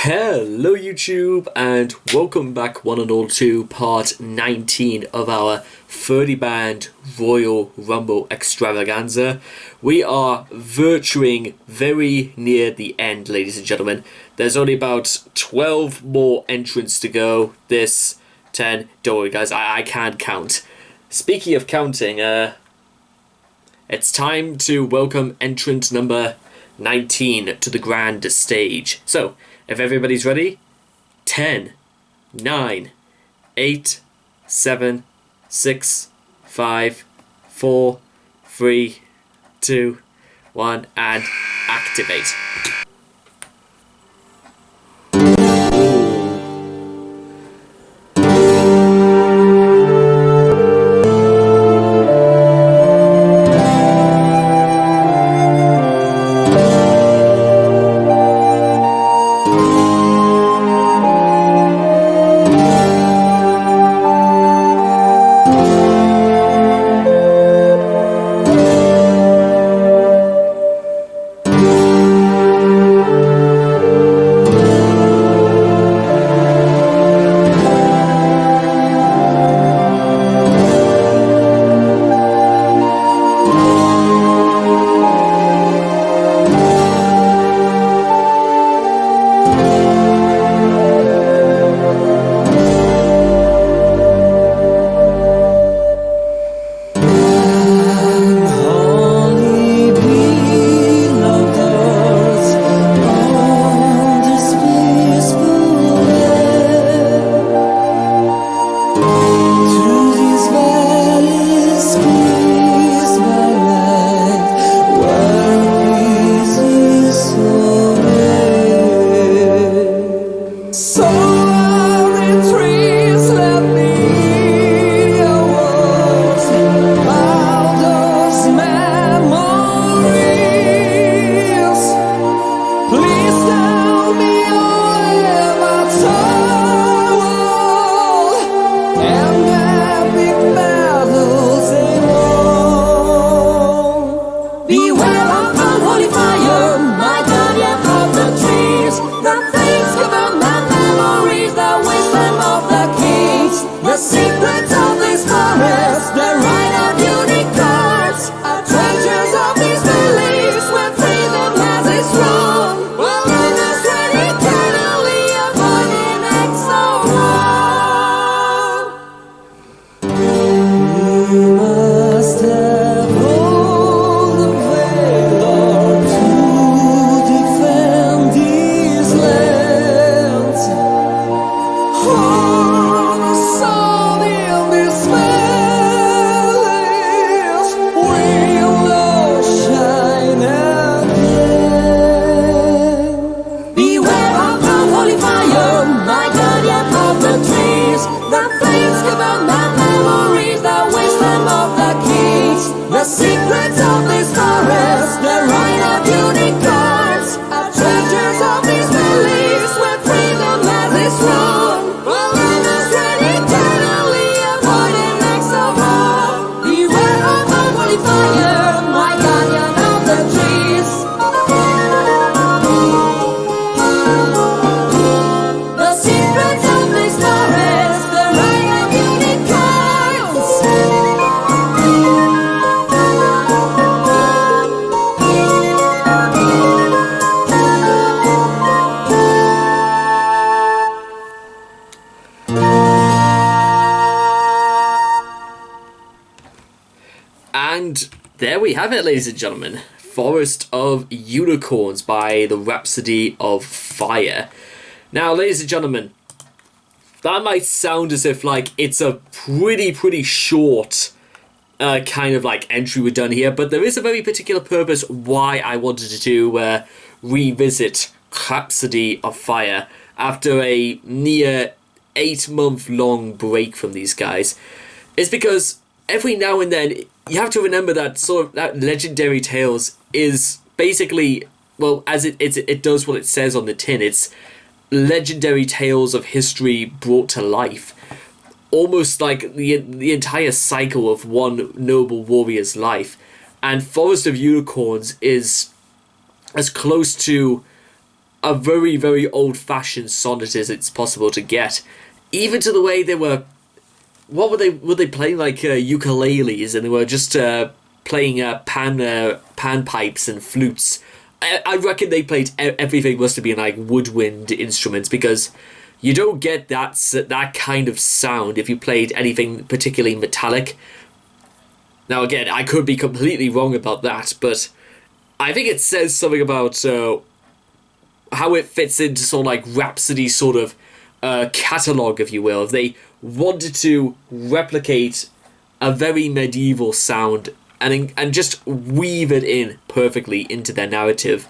Hello YouTube and welcome back one and all to part 19 of our 30 band Royal Rumble extravaganza. We are virtuing very near the end, ladies and gentlemen. There's only about 12 more entrants to go. This 10, don't worry guys, I can't count. Speaking of counting, it's time to welcome entrant number 19 to the grand stage. So, if everybody's ready, 10, 9, 8, 7, 6, 5, 4, 3, 2, 1, and activate. And there we have it, ladies and gentlemen. Forest of Unicorns by the Rhapsody of Fire. Now, ladies and gentlemen, that might sound as if like it's a pretty short kind of like entry we've done here, but there is a very particular purpose why I wanted to revisit Rhapsody of Fire after a near 8-month-long break from these guys. It's because every now and then you have to remember that sort of that Legendary Tales is basically, well, as it does what it says on the tin. It's legendary tales of history brought to life, almost like the entire cycle of one noble warrior's life. And Forest of Unicorns is as close to a very, very old-fashioned sonnet as it's possible to get. Even to the way they were... What were they? Were they playing like ukuleles, and they were just playing pan pipes and flutes? I reckon they played everything must have been like woodwind instruments, because you don't get that kind of sound if you played anything particularly metallic. Now again, I could be completely wrong about that, but I think it says something about how it fits into sort of like Rhapsody sort of catalogue, if you will. If they wanted to replicate a very medieval sound and just weave it in perfectly into their narrative.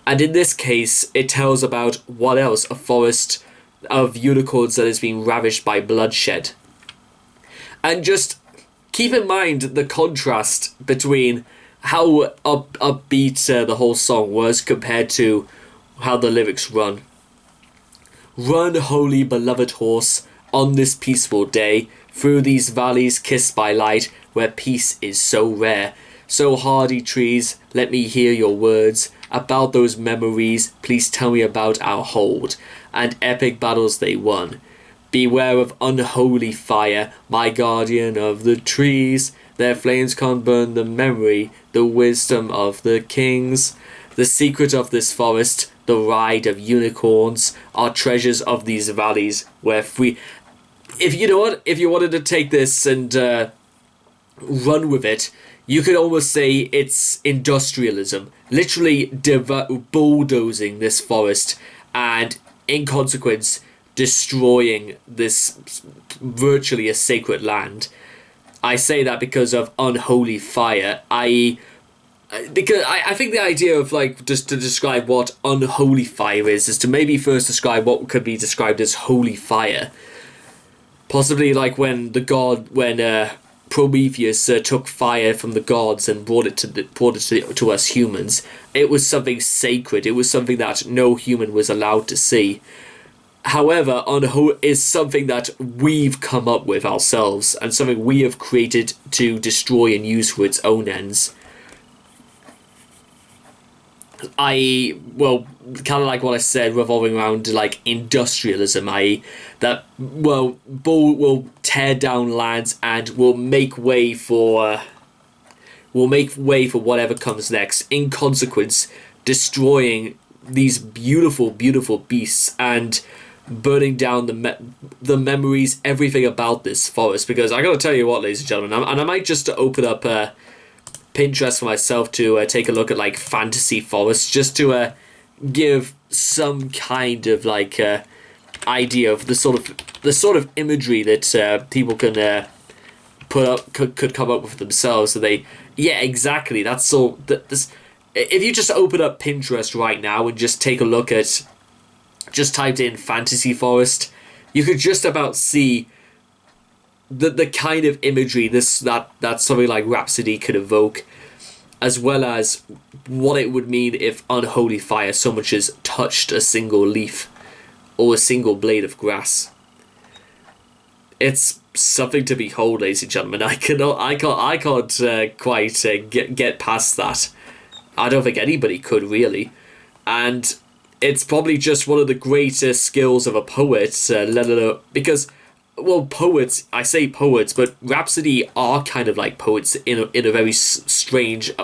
And in this case, it tells about what else? A forest of unicorns that has been ravished by bloodshed. And just keep in mind the contrast between how upbeat the whole song was compared to how the lyrics run. Run, holy beloved horse, on this peaceful day, through these valleys kissed by light, where peace is so rare. So hardy trees, let me hear your words about those memories. Please tell me about our hold and epic battles they won. Beware of unholy fire, my guardian of the trees. Their flames can't burn the memory, the wisdom of the kings. The secret of this forest, the ride of unicorns, are treasures of these valleys where free... If you know what, if you wanted to take this and run with it, you could almost say it's industrialism. Literally bulldozing this forest and, in consequence, destroying this virtually a sacred land. I say that because of unholy fire, i.e. Because I think the idea of, like, just to describe what unholy fire is to maybe first describe what could be described as holy fire. Possibly like when Prometheus took fire from the gods and brought it to us humans. It was something sacred. It was something that no human was allowed to see. However, is something that we've come up with ourselves and something we have created to destroy and use for its own ends. I.e., well, kind of like what I said, revolving around like industrialism, i.e. that, well, Bull will tear down lands and will make way for whatever comes next. In consequence, destroying these beautiful, beautiful beasts and burning down the memories, everything about this forest. Because I gotta tell you what, ladies and gentlemen, and I might just open up Pinterest for myself to take a look at like fantasy forests, just to give some kind of like idea of the sort of imagery that people can put up could come up with themselves. So exactly. That's so. If you just open up Pinterest right now and just take a look at, just typed in fantasy forest, you could just about see the kind of imagery that something like Rhapsody could evoke, as well as what it would mean if unholy fire so much as touched a single leaf or a single blade of grass. It's something to behold, ladies and gentlemen. I can't quite get past that. I don't think anybody could really, and it's probably just one of the greatest skills of a poet, let alone because. Well, poets, I say poets, but Rhapsody are kind of like poets in a very strange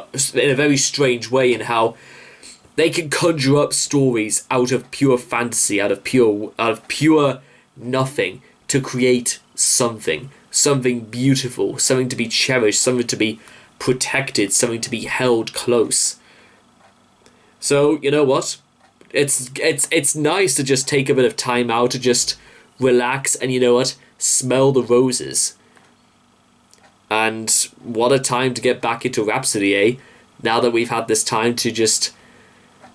way, in how they can conjure up stories out of pure fantasy, out of pure nothing, to create something beautiful, something to be cherished, something to be protected, something to be held close. So, you know what? It's nice to just take a bit of time out to just relax and, you know what, smell the roses. And what a time to get back into Rhapsody, eh? Now that we've had this time to just,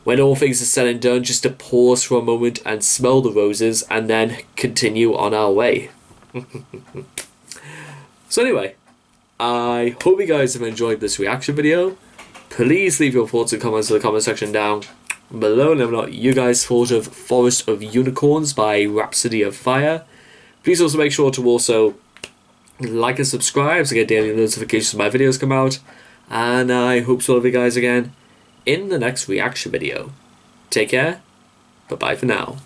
when all things are said and done, just to pause for a moment and smell the roses and then continue on our way. So anyway, I hope you guys have enjoyed this reaction video. Please leave your thoughts and comments in the comment section down below. Let me know what you guys thought of Forest of Unicorns by Rhapsody of Fire. Please also make sure to also like and subscribe to get daily notifications when my videos come out. And I hope to see all of you guys again in the next reaction video. Take care, Bye bye for now.